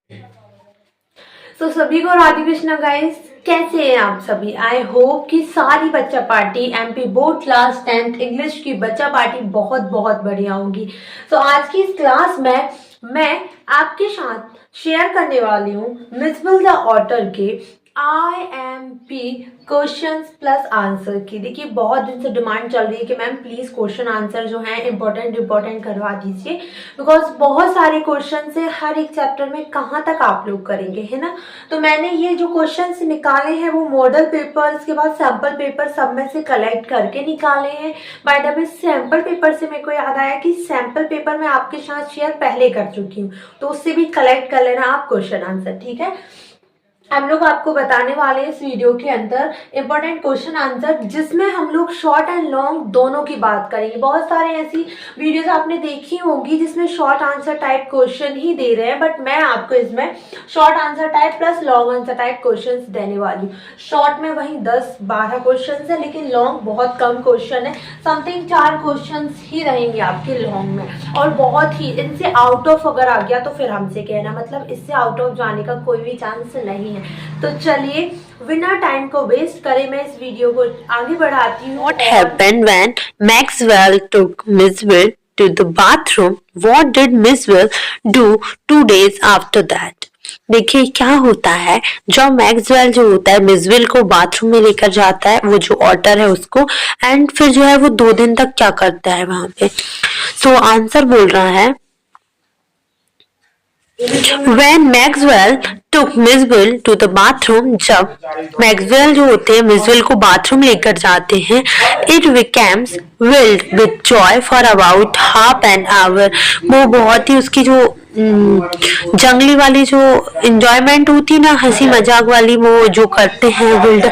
तो सभी को राधे कृष्णा गाइस, कैसे हैं आप सभी। आई होप कि सारी बच्चा party MP board class 10th English की बच्चा पार्टी बहुत बहुत बढ़िया होगी। तो आज की इस क्लास में मैं आपके साथ शेयर करने वाली हूँ मिसबल द ऑटर के IMP क्वेश्चंस प्लस आंसर की। देखिए बहुत दिन से डिमांड चल रही है कि मैम प्लीज क्वेश्चन आंसर जो है इम्पोर्टेंट करवा दीजिए, बिकॉज बहुत सारे क्वेश्चन है हर एक चैप्टर में, कहाँ तक आप लोग करेंगे, है ना। तो मैंने ये जो क्वेश्चंस निकाले हैं वो मॉडल पेपर, इसके बाद सैम्पल पेपर सब में से कलेक्ट करके निकाले हैं। By the way sample paper से मेरे को याद आया कि सैम्पल पेपर मैं आपके साथ शेयर पहले कर चुकी हूँ, तो उससे भी कलेक्ट कर लेना आप क्वेश्चन आंसर, ठीक है। हम लोग आपको बताने वाले हैं इस वीडियो के अंदर इंपॉर्टेंट क्वेश्चन आंसर, जिसमें हम लोग शॉर्ट एंड लॉन्ग दोनों की बात करेंगे। बहुत सारे ऐसी वीडियोस आपने देखी होंगी जिसमें शॉर्ट आंसर टाइप क्वेश्चन ही दे रहे हैं, बट मैं आपको इसमें short answer type plus long answer type question देने वाली हूँ। शॉर्ट में वही 10-12 क्वेश्चन है, लेकिन लॉन्ग बहुत कम क्वेश्चन है, समथिंग 4 क्वेश्चन ही रहेंगे आपके लॉन्ग में। और बहुत ही इनसे आउट ऑफ अगर आ गया तो फिर हमसे कहना, मतलब इससे आउट ऑफ जाने का कोई भी चांस नहीं है। तो चलिए बिना टाइम को वेस्ट करे मैं इस वीडियो को आगे बढ़ाती हूँ। What happened when Maxwell took Miswell to the bathroom? What did Miswell do 2 days after that? देखिए क्या होता है जब मैक्सवेल जो होता है मिसवेल को बाथरूम में लेकर जाता है, वो जो ऑटर है उसको, एंड फिर जो है वो 2 दिन तक क्या करता है वहां पे। तो आंसर बोल रहा है When Maxwell took Miswell to the bathroom, जब मैक्सवेल जो होते हैं मिसवेल को बाथरूम लेकर जाते हैं, it becomes filled with joy for about half an hour। वो बहुत ही उसकी जो जंगली वाली जो इंजॉयमेंट होती है ना, हंसी मजाक वाली, वो जो करते हैं विल्ड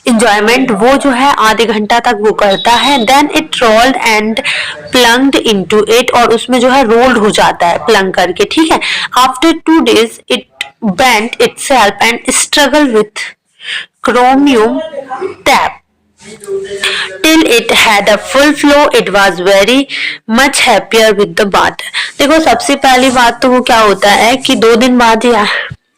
इंजॉयमेंट, वो जो है आधे घंटा तक वो करता है। Then it rolled and plunged into it, और उसमें जो है रोल्ड हो जाता है प्लंग करके, ठीक है। After 2 days it bent itself and struggle with chromium tap till it had a full flow। It was very much happier with the bath। देखो सबसे पहली बात तो वो क्या होता है कि 2 दिन बाद या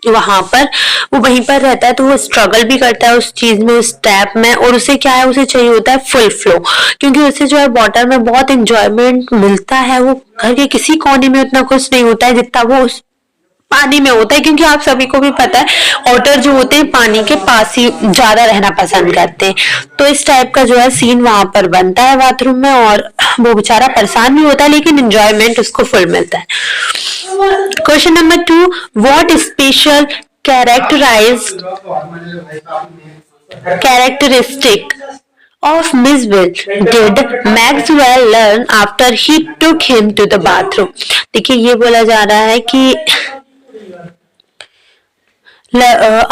वहां पर वो वहीं पर रहता है, तो वो स्ट्रगल भी करता है उस चीज में, उस टैप में, और उसे क्या है, उसे चाहिए होता है फुल फ्लो, क्योंकि उसे जो है वाटर में बहुत इंजॉयमेंट मिलता है। वो घर के किसी कोने में उतना कुछ नहीं होता है जितना वो उस पानी में होता है, क्योंकि आप सभी को भी पता है ऑटर जो होते हैं पानी के पास ही ज्यादा रहना पसंद करते हैं। तो इस टाइप का जो है सीन वहां पर बनता है बाथरूम में, और वो बेचारा परेशान भी होता है लेकिन एंजॉयमेंट उसको फुल मिलता है। Question number 2, what special characteristic of Miswell did Maxwell learn after he took him to the bathroom? देखिए ये बोला जा रहा है कि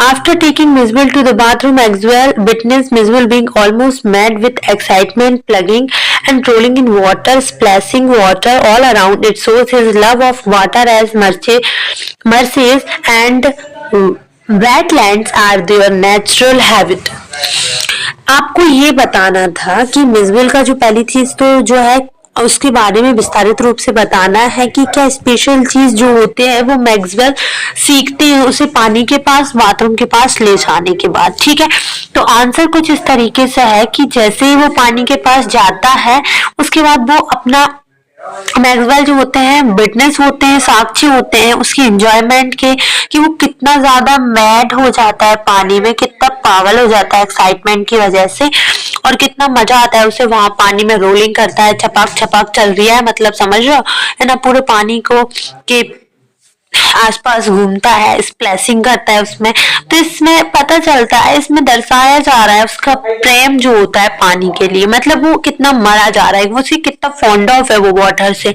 after taking Miswell to the bathroom, Maxwell witnessed Miswell being almost mad with excitement, plugging and rolling in water, splashing water all around. It shows his love of water as marshes and wetlands are their natural habitat। आपको ये बताना था कि मिसवेल का जो पहली चीज तो जो है उसके बारे में विस्तारित रूप से बताना है कि क्या स्पेशल चीज जो होते हैं वो मैक्सवेल सीखते हैं उसे पानी के पास, बाथरूम के पास ले जाने के बाद, ठीक है। तो आंसर कुछ इस तरीके से है कि जैसे ही वो पानी के पास जाता है उसके बाद वो अपना मैक्सवेल जो होते हैं विटनेस होते हैं, साक्षी होते हैं उसकी एंजॉयमेंट के, कि वो कितना ज्यादा मैड हो जाता है पानी में, कितना पागल हो जाता है एक्साइटमेंट की वजह से, और कितना मजा आता है उसे वहां पानी में रोलिंग करता है, छपाक छपाक चल रही है, मतलब समझ रहे हो है ना, पूरे पानी को के आसपास घूमता है, स्प्लैशिंग करता है उसमें। तो इसमें पता चलता है, इसमें दर्शाया जा रहा है उसका प्रेम जो होता है पानी के लिए, मतलब वो कितना मरा जा रहा है, वो उसे कितना फॉन्ड ऑफ है वो वाटर से,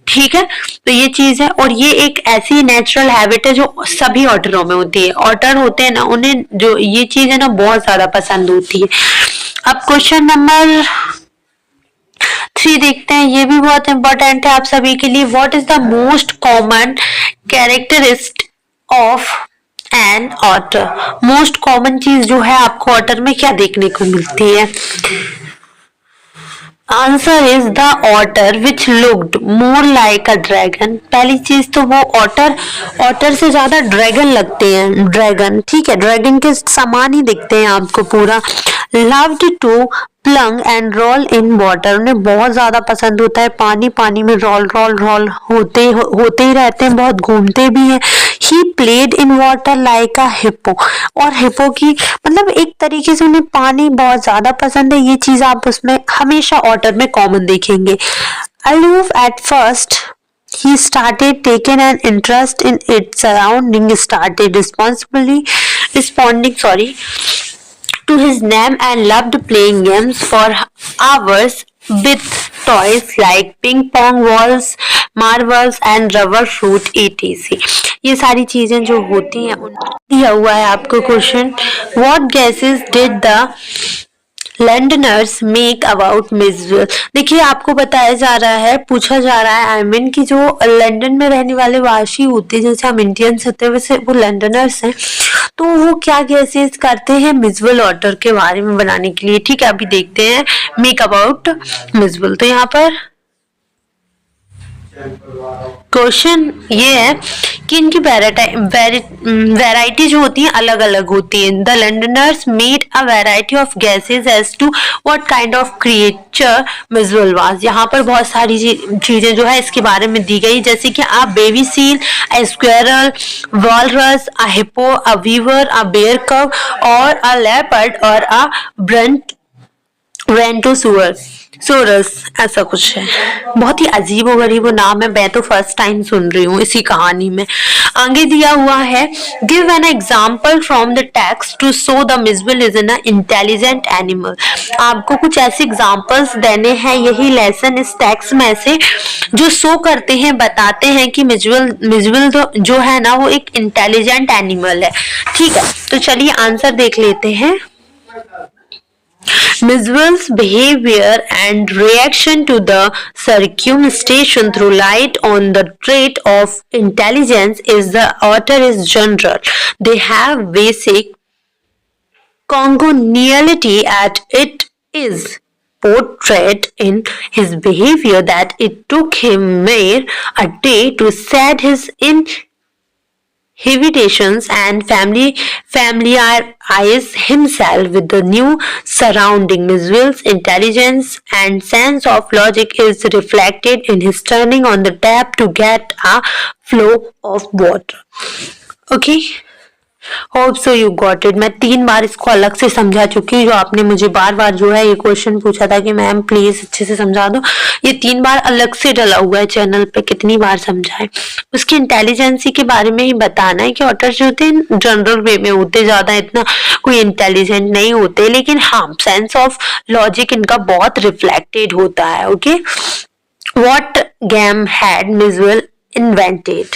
ठीक है। तो ये चीज है, और ये एक ऐसी नेचुरल हैबिट है जो सभी ऑटरों में होती है। ऑटर होते हैं ना, उन्हें जो ये चीज है ना बहुत ज्यादा पसंद होती है। अब क्वेश्चन नंबर 3 देखते हैं, ये भी बहुत इंपॉर्टेंट है आप सभी के लिए। What is the most common characteristic of an otter? Most common चीज जो है आपको ऑटर में क्या देखने को मिलती है? Answer is the otter which looked more like a dragon. पहली चीज तो वो ऑटर से ज्यादा ड्रैगन लगते हैं, ड्रैगन, ठीक है, ड्रैगन के समान ही दिखते हैं आपको पूरा। Loved to plunge and roll in water, उन्हें बहुत ज्यादा पसंद होता है पानी में रोल रोल रोल होते ही रहते हैं, बहुत घूमते भी हैं। He played in water like a hippo, और हिप्पो की मतलब एक तरीके से उन्हें पानी बहुत ज्यादा पसंद है, ये चीज आप उसमें हमेशा ऑटर में कॉमन देखेंगे। Aloof at first he started taking an interest in its surrounding, started responding to his name and loved playing games for hours with toys like ping pong balls, marbles and rubber fruit etc. ये सारी चीजें जो होती हैं दिया हुआ है आपको question. What guesses did the Londoners make about Miswell. देखिए आपको बताया जा रहा है, पूछा जा रहा है आई मीन कि जो लंदन में रहने वाले वासी होते हैं, जैसे हम इंडियंस होते हैं वैसे वो लंडनर्स हैं, तो वो क्या गेसेस करते हैं मिसविल ऑटर के बारे में बनाने के लिए। ठीक है, अभी देखते हैं मेक अबाउट मिसविल। तो यहाँ पर क्वेश्चन ये है कि इनकी वैरायटी जो होती है अलग अलग होती है। The Londoners made a variety of guesses as to what kind of creature Miswell was. यहाँ पर बहुत सारी चीजें जो है इसके बारे में दी गई, जैसे कि a baby seal, a squirrel, walrus, a hippo, a beaver, a bear cub और अ लेपर्ड और अ ब्रेंटोसोरस, ऐसा कुछ है। बहुत ही अजीब और गरीब नाम है, मैं तो फर्स्ट टाइम सुन रही हूँ इसी कहानी में। आगे दिया हुआ है give an example from the text to show the Miswell is an intelligent animal. आपको कुछ ऐसे एग्जाम्पल्स देने हैं यही लेसन इस टेक्स्ट में से जो शो करते हैं, बताते हैं कि मिसविल जो है ना वो एक इंटेलिजेंट एनिमल है। ठीक है, तो चलिए आंसर देख लेते हैं। Miswell's behavior and reaction to the circumstation through light on the trait of intelligence is the author is general. They have basic congeniality at it is portrayed in his behavior that it took him mere a day to set his inhibitions and familiarize himself with the new surrounding. Miswell's intelligence and sense of logic is reflected in his turning on the tap to get a flow of water. Okay? Hope so you got it. मैं 3 बार इसको अलग से समझा चुकी हूँ, जो आपने मुझे बार बार जो है ये क्वेश्चन पूछा था कि मैम प्लीज अच्छे से समझा दो, ये 3 बार अलग से डला हुआ है चैनल पे, कितनी बार समझाए। उसकी इंटेलिजेंसी के बारे में ही बताना है कि ऑटर जो होते हैं जनरल वे में होते, ज्यादा इतना कोई इंटेलिजेंट नहीं होते, लेकिन हाँ सेंस ऑफ लॉजिक इनका बहुत रिफ्लेक्टेड होता है। Okay, what game had Miswell invented.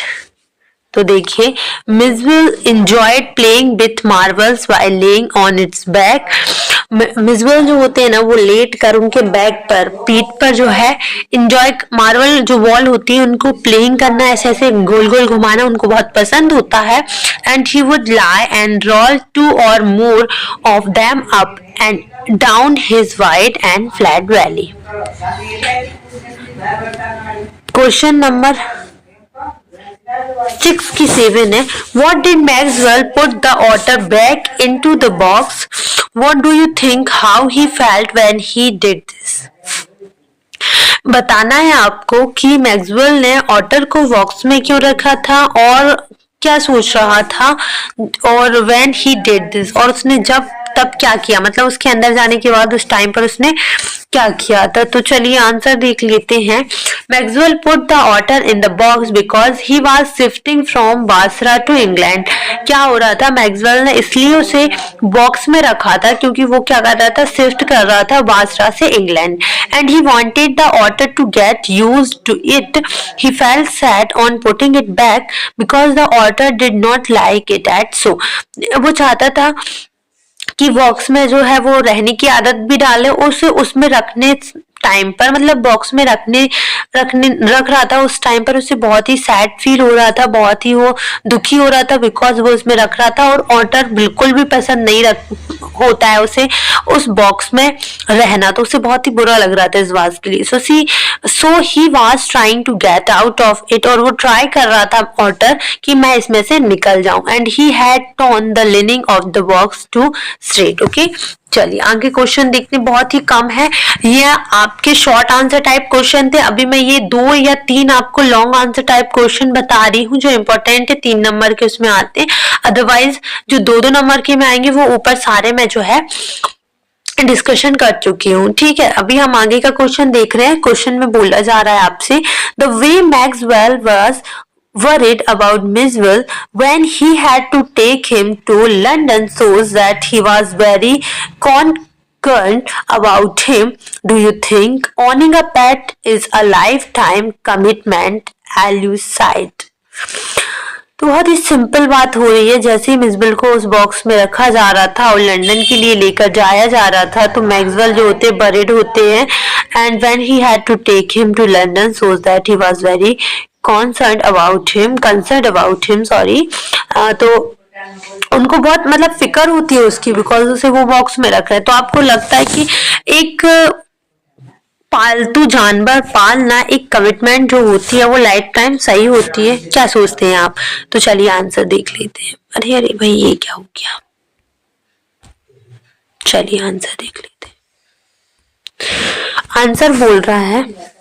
तो देखिए मिसविल enjoyed playing with marbles while laying on its back। मिसविल जो होते हैं ना वो लेट कर उनके बैक पर, पीठ पर जो है इंजॉय, मार्बल जो वॉल होती है उनको प्लेइंग करना, ऐसे ऐसे गोल गोल घुमाना उनको बहुत पसंद होता है। And he would lie and roll 2 or more of them up and down his wide and flat valley। Question number 6 की 7 है What did Maxwell put the otter back into the box? What do you think how he felt when he did this? बताना है आपको कि Maxwell ने otter को box में क्यों रखा था और क्या सोच रहा था, और when he did this, और उसने तब क्या किया, मतलब उसके अंदर जाने के बाद उस टाइम पर उसने क्या किया था। तो चलिए आंसर देख लेते हैं। Maxwell put the otter in the box because he was shifting from Basra to England. क्या हो रहा था, मैक्सवेल ने इसलिए उसे बॉक्स में रखा था क्योंकि वो क्या कर रहा था, शिफ्ट कर रहा था बासरा से England. And he wanted the otter to get used to it. He felt sad on putting it back because the otter did not like it at so. वो चाहता था कि बॉक्स में जो है वो रहने की आदत भी डाले, उसे उसमें रखने टाइम पर, मतलब बॉक्स में रख रहा था उस टाइम पर उसे बहुत ही सैड फील हो रहा था, बहुत ही वो दुखी हो रहा था बिकॉज वो उसमें रख रहा था और ऑटर बिल्कुल भी पसंद नहीं होता है उसे उस बॉक्स में रहना, तो उसे बहुत ही बुरा लग रहा था इस बात के लिए। So he was trying to get out of it, और वो ट्राई कर रहा था ऑटर कि मैं इसमें से निकल जाऊं, and he had turn the lining of the box to straight. Okay, चलिए आगे क्वेश्चन देखते, बहुत ही कम है, ये आपके शॉर्ट आंसर टाइप क्वेश्चन थे। अभी मैं ये 2 या 3 आपको लॉन्ग आंसर टाइप क्वेश्चन बता रही हूँ जो इंपॉर्टेंट है, 3 नंबर के उसमें आते हैं, अदरवाइज जो 2-2 नंबर के में आएंगे वो ऊपर सारे में जो है डिस्कशन कर चुकी हूँ। ठीक है, अभी हम आगे का क्वेश्चन देख रहे हैं। क्वेश्चन में बोला जा रहा है आपसे, the way Maxwell was worried about Miswell when he had to take him to London shows that he was very concerned about him. Do you think owning a pet is a lifetime commitment? Elucide. तो बहुत ही simple बात हो रही है, जैसे ही मिसबेल को उस box में रखा जा रहा था और लंदन के लिए लेकर जाया जा रहा था तो मैक्सवेल जो होते बरीड होते हैं, and when he had to take him to London so that he was very concerned about him sorry, तो उनको बहुत मतलब फिक्र होती है उसकी बिकॉज उसे वो बॉक्स में रख रहा है। तो आपको लगता है कि एक पालतू जानवर पालना एक कमिटमेंट जो होती है वो लाइफ टाइम सही होती है, क्या सोचते हैं आप? तो चलिए आंसर देख लेते हैं। अरे अरे भाई ये क्या हो गया, चलिए आंसर देख लेते हैं। आंसर बोल रहा है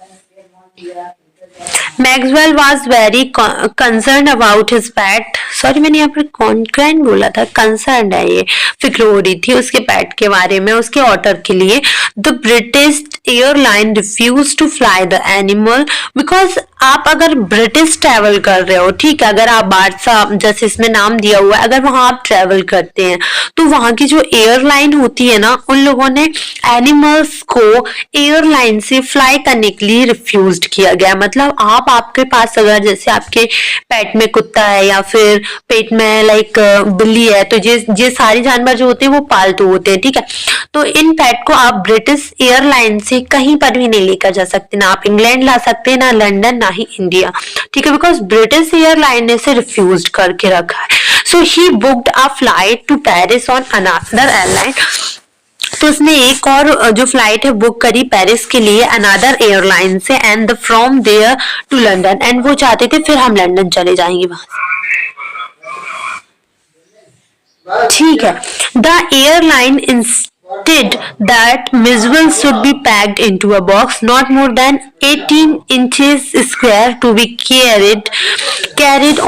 Maxwell was very concern about his PAT, sorry मैंने यहाँ पर कॉन्करेंट बोला था, कंसर्न है ये, फिक्र हो रही थी उसके पैट के बारे में, उसके ऑटर के लिए। The British airline refuse to fly the animal because आप अगर ब्रिटिश ट्रेवल कर रहे हो, ठीक है, अगर आप बादशाह जैसे इसमें नाम दिया हुआ है, अगर वहां आप ट्रेवल करते हैं तो वहां की जो एयरलाइन होती है ना, उन लोगों ने एनिमल्स को एयरलाइन से फ्लाई करने के लिए रिफ्यूज किया गया। मतलब आपके पास अगर जैसे आपके पेट में कुत्ता है या फिर पेट में लाइक बिल्ली है, तो ये सारे जानवर जो होते हैं वो पालतू होते हैं, ठीक है। तो इन पेट को आप ब्रिटिश एयरलाइन से कहीं पर भी नहीं लेकर जा सकते, ना आप इंग्लैंड ला सकते, ना लंदन, ना ही इंडिया, ठीक है, बिकॉज ब्रिटिश एयरलाइन ने इसे रिफ्यूज करके रखा है। So he booked a flight to Paris on another airline, तो उसने एक और जो फ्लाइट है बुक करी पेरिस के लिए अनदर एयरलाइन से, and from there to London, and वो चाहते थे फिर हम लंदन चले जाएंगे वहां, ठीक है। The airline insisted that Miswell should be packed into a box not more than 18 inches square to be carried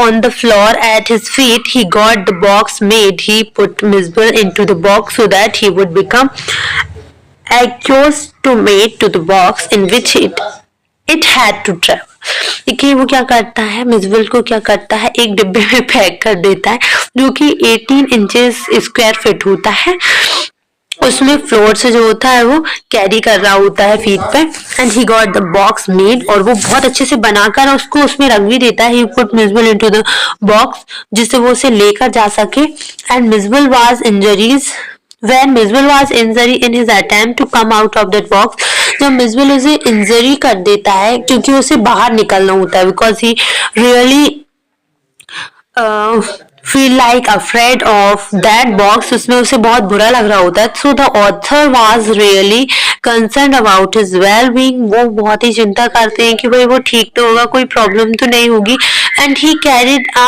on the floor at his feet. He got the box made. He put Miswell into the box so that he would become accustomed to the box in which it had to travel. देखिए वो क्या करता है, मिसवेल को क्या करता है, एक डिब्बे में पैक कर देता है जो कि 18 इंचेस स्क्वायर फीट होता है, उसमें फ्लोर से जो होता है वो कैरी कर रहा होता है फीट पे, and he got the box made, और वो बहुत अच्छे से बनाकर उसको उसमें रख भी देता है। He put Miswell into the box जिससे वो उसे लेकर जा सके, and Miswell was injuries when Miswell was injury in his attempt to come out of that box, जब मिसवेल उसे इंजरी कर देता है क्योंकि उसे बाहर निकलना होता है, because he really feel like afraid of that box, उसमें उसे बहुत बुरा लग रहा होता है। So the author was really concerned about his well-being, वो बहुत ही चिंता करते हैं कि भाई वो ठीक तो होगा, कोई प्रॉब्लम तो नहीं होगी। And he carried a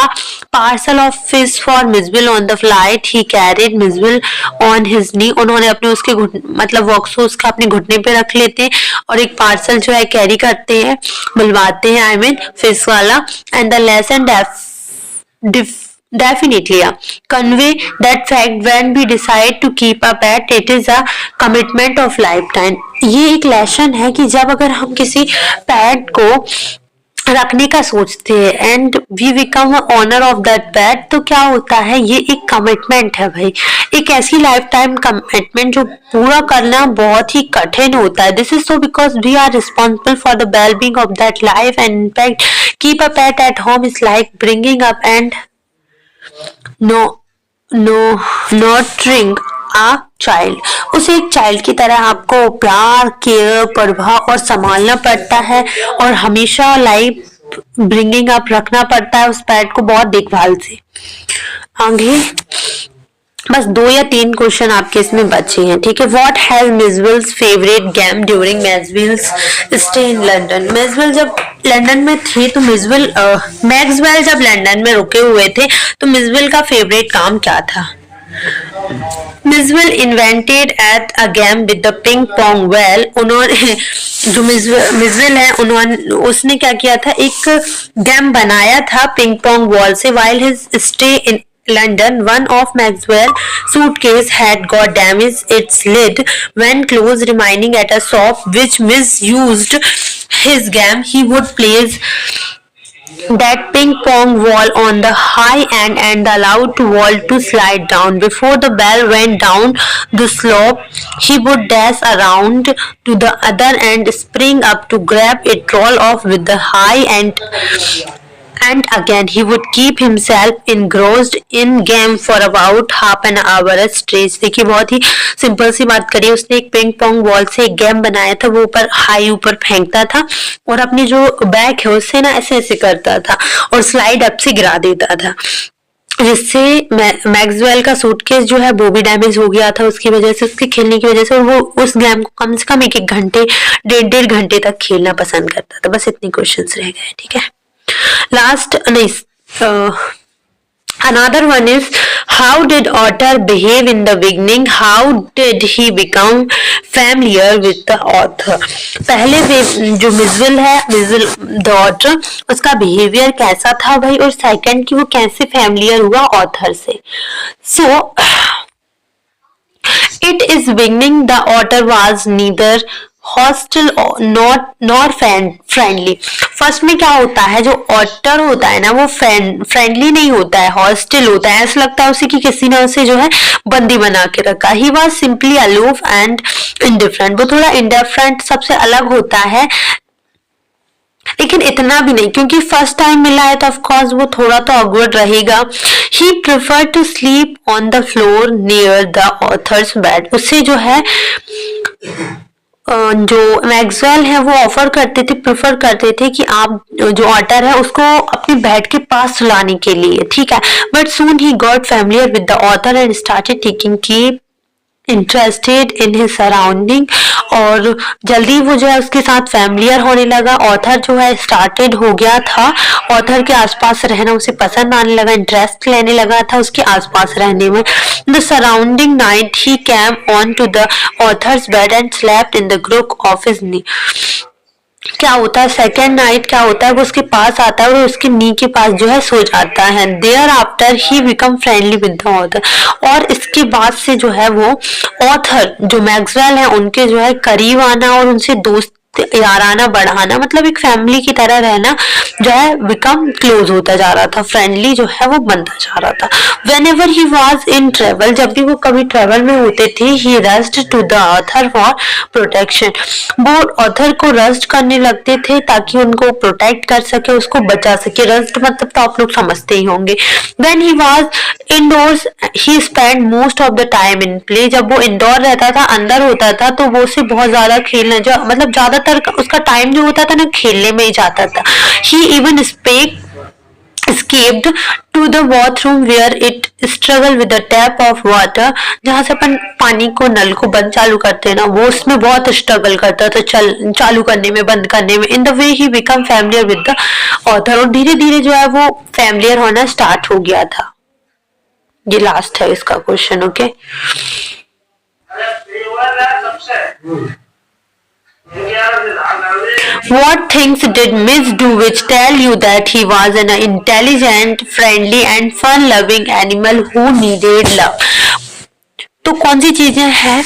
parcel of fish for Miswell on the flight. He carried Miswell on his knee, उन्होंने अपने उसके मतलब बॉक्स को उसका अपने घुटने पे रख लेते हैं और एक पार्सल जो है कैरी करते हैं, बुलवाते हैं, I mean फिश वाला। And the lesson definitely convey that fact when we decide to keep a pet, it is a commitment of lifetime. ये एक लेसन है कि जब अगर हम किसी पेट को रखने का सोचते हैं and we become owner of that pet, तो क्या होता है, ये एक कमिटमेंट है भाई, एक ऐसी लाइफ टाइम कमिटमेंट जो पूरा करना बहुत ही कठिन होता है। This is so because we are responsible for the well being of that life, and in fact keep a pet at home is like bringing up and nurturing a child। उसे एक child की तरह आपको प्यार, care, परवाह और संभालना पड़ता है और हमेशा लाइफ ब्रिंगिंग अप रखना पड़ता है उस पेट को बहुत देखभाल से। आगे बस 2 या 3 क्वेश्चन आपके इसमें बचे हैं, ठीक है। What has Miswell's favourite game during Maxwell's stay in London. Maxwell जब लंदन में थे तो मैक्सवेल जब लंदन में रुके हुए थे तो मिसवेल का फेवरेट काम क्या था। Maxwell invented at a game with the ping pong well. उन्होंने जो मिसवेल है उसने क्या किया था, एक गेम बनाया था पिंग पोंग बॉल से। while his stay in London, one of Maxwell's suitcase had got damaged its lid when closed, remaining at a shop which misused his game. He would place that ping pong ball on the high end and allowed the ball to slide down. Before the ball went down the slope, he would dash around to the other end, spring up to grab it, roll off with the high end, and again he would keep himself engrossed in game for about half an hour straight. देखिए बहुत ही simple सी बात करी, उसने एक ping pong ball से एक game बनाया था, वो ऊपर फेंकता था और अपनी जो बैक है उससे ना ऐसे ऐसे करता था और स्लाइड अप से गिरा देता था, जिससे मैक्सवेल का सूटकेस जो है वो भी डैमेज हो गया था उसकी वजह से, उसके खेलने की वजह से। और वो उस गेम को कम से कम 1 घंटे 1.5 घंटे तक खेलना पसंद करता था। बस इतने क्वेश्चंस रह गए, ठीक है। Last another one is how did Otter behave in the beginning? How did he become familiar with the author? पहले जो मिसवेल है, द ऑटर, उसका बिहेवियर कैसा था भाई, और सेकंड कि वो कैसे फैमिलियर हुआ ऑथर से। So it is beginning the Otter was neither hostel nor friendly. First में क्या होता है, जो ऑटर होता है ना वो फ्रेंडली नहीं होता है, हॉस्टल होता है। ऐसा लगता है उसे कि किसी ने उसे जो है बंदी बना के रखा। He was simply aloof and indifferent. वो थोड़ा इंडिफरेंट सबसे अलग होता है, लेकिन इतना भी नहीं, क्योंकि फर्स्ट टाइम मिला है तो ऑफ कोर्स वो थोड़ा तो ऑकवर्ड रहेगा। He prefer to sleep on the floor near the author's bed. उससे जो है जो मैक्सवेल है वो प्रेफर करते थे कि आप जो ऑटर है उसको अपने बेड के पास सुलाने के लिए, ठीक है। But soon he got familiar with the author and started taking care interested in his surrounding. और जल्दी वो जो है उसके साथ फैमिलियर होने लगा। ऑथर जो है स्टार्टेड हो गया था, ऑथर के आसपास रहना उसे पसंद आने लगा, इंटरेस्ट लेने लगा था उसके आसपास रहने में। The surrounding night he came on to the author's bed and slept in the group of his knee. क्या होता है, सेकेंड नाइट क्या होता है, वो उसके पास आता है और उसके नी के पास जो है सो जाता है। There after he become friendly with the author. और इसके बाद से जो है वो ऑथर जो मैक्सवेल है उनके जो है करीब आना और उनसे दोस्त याराना बढ़ाना, मतलब एक फैमिली की तरह रहना जो है बिकम क्लोज होता जा रहा था, फ्रेंडली जो है वो बनता जा रहा था। Whenever he was in travel, जब भी वो कभी ट्रेवल में होते थे, he rushed to the author for protection. वो ऑथर को रस्ट करने लगते थे ताकि उनको प्रोटेक्ट कर सके, उसको बचा सके। रस्ट मतलब तो आप लोग समझते ही होंगे। When he was indoors, he spent most of the time in play. जब वो इंडोर रहता था, अंदर होता था, तो वो उसे बहुत ज्यादा खेलना, जो मतलब ज्यादातर उसका टाइम जो होता था ना खेलने में ही जाता था। He even escaped to the bathroom where it struggled with the tap of water. जहाँ से अपन पानी को नल को बंद चालू करते हैं ना, वो उसमें बहुत स्ट्रगल करता था चालू करने में, बंद करने में। In the way he became familiar with the author, और धीरे धीरे जो है वो फैमिलियर होना स्टार्ट हो गया था। ये लास्ट है इसका question, okay. What things did Miss do which tell you that he was an intelligent, friendly and fun-loving animal who needed love? तो कौन सी चीजें हैं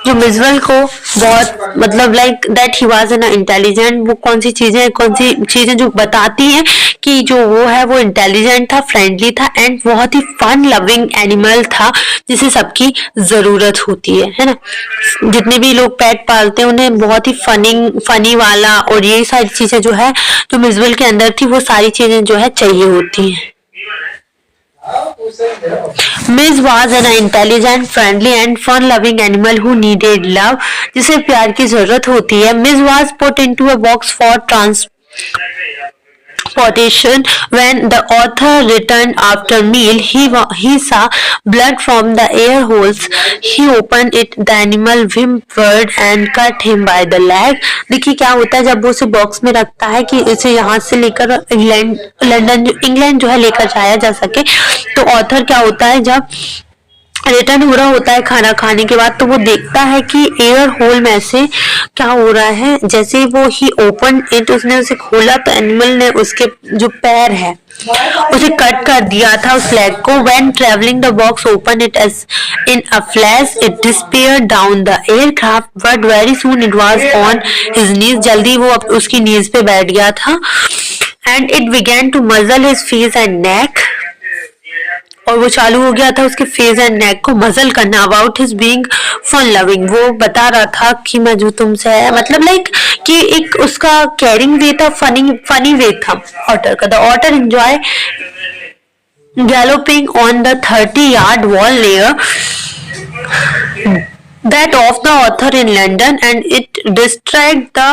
जो मिसवेल को बहुत मतलब like that he was an intelligent, वो कौन सी चीजें जो बताती हैं कि जो वो है वो इंटेलिजेंट था, फ्रेंडली था एंड बहुत ही फन लविंग एनिमल था जिसे सबकी जरूरत होती है ना। जितने भी लोग पेट पालते हैं उन्हें बहुत ही फनी वाला और ये सारी चीजें जो है जो मिसवेल के अंदर थी वो सारी चीजें जो है चाहिए होती हैं। Miss was an intelligent, friendly and fun-loving animal who needed love, जिसे प्यार की जरूरत होती है. Miss was put into a box for transportation. When the author returned after meal, he saw blood from the air holes. He opened it. The animal whimpered and cut him by the leg. देखिए क्या होता है जब वो उसे box में रखता है कि इसे यहाँ से लेकर इंग्लैंड जो है लेकर जाया जा सके. तो ऑथर क्या होता है जब रिटर्न हो रहा होता है खाना खाने के बाद, तो वो देखता है कि एयर होल में से क्या हो रहा है. जैसे ही वो ही ओपन इट, उसने उसे खोला तो एनिमल ने उसके जो पैर है उसे कट कर दिया था, उस लेग को. When travelling the box open it as in a flash, it disappear down the aircraft but very soon it was on his knees. जल्दी वो उसकी नीज पे बैठ गया था. And it began to muzzle his face and neck, और वो चालू हो गया था उसके फेस एंड नेक को मजल करना. About his being fun loving, वो बता रहा था कि मैं जो तुमसे है, मतलब लाइक कि एक उसका केयरिंग वे था, फनी वे था ऑटर का. The otter enjoy galloping on the 30-yard wall near that of the author in London, and it distracted the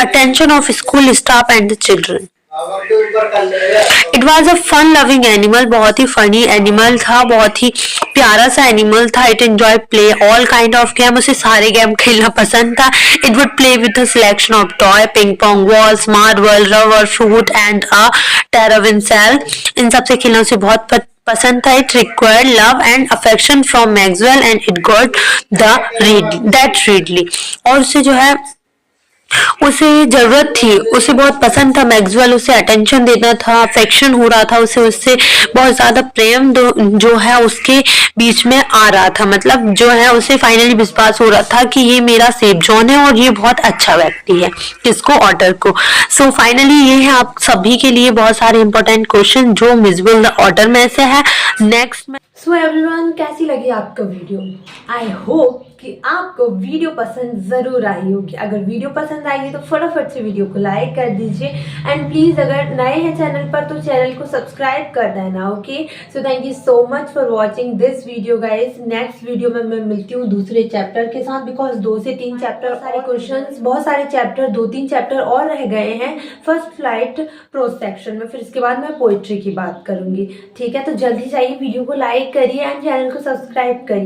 attention of school staff and the children. It was a fun loving animal, बहुत ही funny animal था, बहुत ही प्यारा सा animal था. It enjoy play all kind of game, उसे सारे game खेलना पसंद था. It would play with a selection of toy, ping pong, walls, marble, rubber, fruit and a terrapin shell. इन सबसे खेलना उसे बहुत पसंद था. It required love and affection from Maxwell and it got that readily. और उसे जो है उसे जरूरत थी, उसे बहुत पसंद था मैक्सवेल, उसे अटेंशन देना था, अफेक्शन हो रहा था उसे, उससे बहुत ज्यादा प्रेम जो है उसके बीच में आ रहा था. मतलब जो है उसे फाइनली विश्वास हो रहा था कि ये मेरा सेफ जोन है और ये बहुत अच्छा व्यक्ति है. किसको? ऑटर को. सो फाइनली ये है आप सभी के लिए बहुत सारे इंपॉर्टेंट क्वेश्चन जो मिसबल द ऑटर में से है. नेक्स्ट में सो एवरीवन, कैसी लगी आपको वीडियो? आई होप कि आपको वीडियो पसंद जरूर आई होगी. अगर वीडियो पसंद आई तो फटाफट से वीडियो को लाइक कर दीजिए एंड प्लीज अगर नए हैं चैनल पर तो चैनल को सब्सक्राइब कर देना. Okay, so thank you so much for watching this video guys. Next video में मैं मिलती हूँ दूसरे चैप्टर के साथ, बिकॉज 2 से 3 चैप्टर सारे क्वेश्चन, बहुत सारे चैप्टर 2-3 चैप्टर और रह गए हैं फर्स्ट फ्लाइट प्रोज सेक्शन में. फिर इसके बाद मैं पोइट्री की बात करूंगी. ठीक है, तो जल्दी जाइए, वीडियो को लाइक करिए एंड चैनल को सब्सक्राइब करिए.